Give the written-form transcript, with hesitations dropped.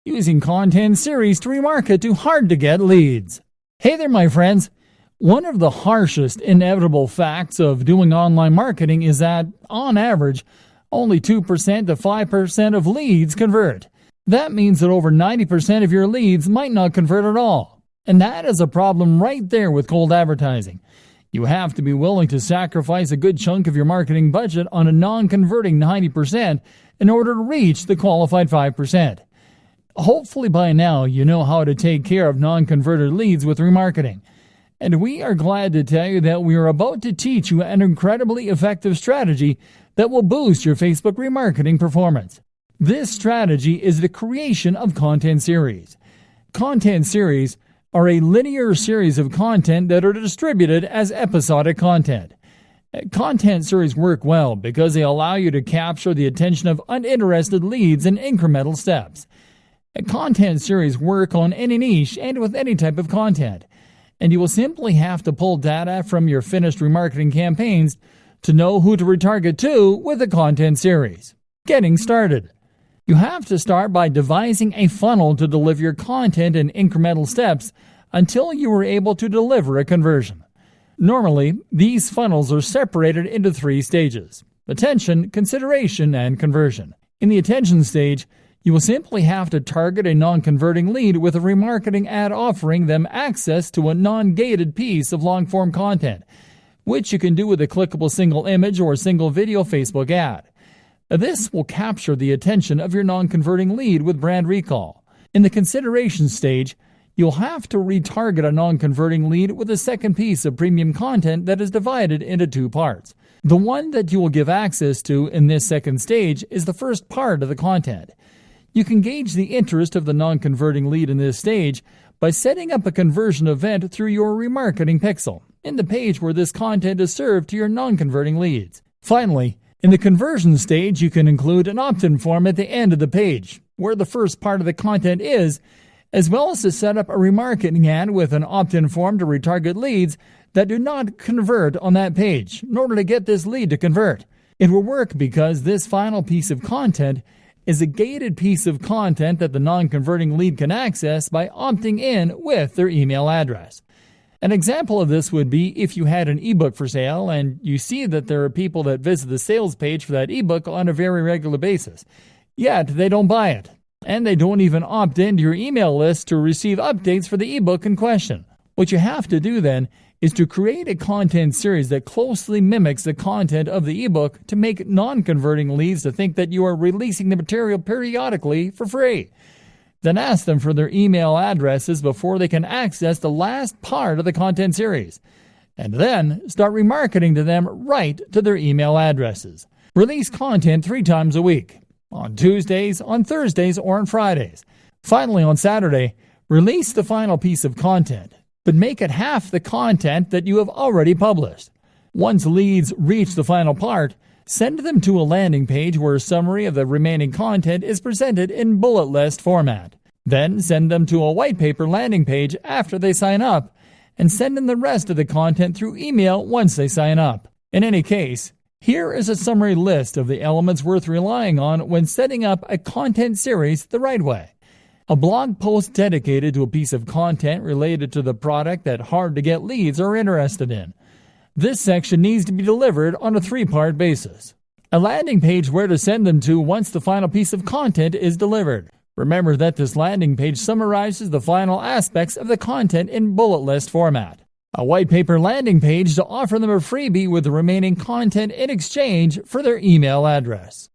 using content series to remarket to hard-to-get leads. Hey there, my friends. One of the harshest inevitable facts of doing online marketing is that, on average, only 2% to 5% of leads convert. That means that over 90% of your leads might not convert at all. And that is a problem right there with cold advertising. You have to be willing to sacrifice a good chunk of your marketing budget on a non-converting 90% in order to reach the qualified 5%. Hopefully by now you know how to take care of non-converted leads with remarketing. And we are glad to tell you that we are about to teach you an incredibly effective strategy that will boost your Facebook remarketing performance. This strategy is the creation of content series. Content series are a linear series of content that are distributed as episodic content. Content series work well because they allow you to capture the attention of uninterested leads in incremental steps. Content series work on any niche and with any type of content. And you will simply have to pull data from your finished remarketing campaigns to know who to retarget to with a content series. Getting started. You have to start by devising a funnel to deliver your content in incremental steps until you are able to deliver a conversion. Normally, these funnels are separated into 3 stages: attention, consideration, and conversion. In the attention stage, you will simply have to target a non-converting lead with a remarketing ad offering them access to a non-gated piece of long-form content, which you can do with a clickable single image or single video Facebook ad. This will capture the attention of your non-converting lead with brand recall. In the consideration stage, you'll have to retarget a non-converting lead with a second piece of premium content that is divided into 2 parts. The one that you will give access to in this second stage is the first part of the content. You can gauge the interest of the non-converting lead in this stage by setting up a conversion event through your remarketing pixel in the page where this content is served to your non-converting leads. Finally, in the conversion stage, you can include an opt-in form at the end of the page, where the first part of the content is, as well as to set up a remarketing ad with an opt-in form to retarget leads that do not convert on that page in order to get this lead to convert. It will work because this final piece of content is a gated piece of content that the non-converting lead can access by opting in with their email address. An example of this would be if you had an ebook for sale and you see that there are people that visit the sales page for that ebook on a very regular basis, yet they don't buy it, and they don't even opt into your email list to receive updates for the ebook in question. What you have to do then is to create a content series that closely mimics the content of the ebook to make non-converting leads to think that you are releasing the material periodically for free. Then ask them for their email addresses before they can access the last part of the content series. And then start remarketing to them right to their email addresses. Release content 3 times a week: on Tuesdays, on Thursdays, or on Fridays. Finally, on Saturday, release the final piece of content, but make it half the content that you have already published. Once leads reach the final part, send them to a landing page where a summary of the remaining content is presented in bullet list format. Then send them to a white paper landing page after they sign up, and send them the rest of the content through email once they sign up. In any case, here is a summary list of the elements worth relying on when setting up a content series the right way. A blog post dedicated to a piece of content related to the product that hard-to-get leads are interested in. This section needs to be delivered on a 3-part basis. A landing page where to send them to once the final piece of content is delivered. Remember that this landing page summarizes the final aspects of the content in bullet list format. A white paper landing page to offer them a freebie with the remaining content in exchange for their email address.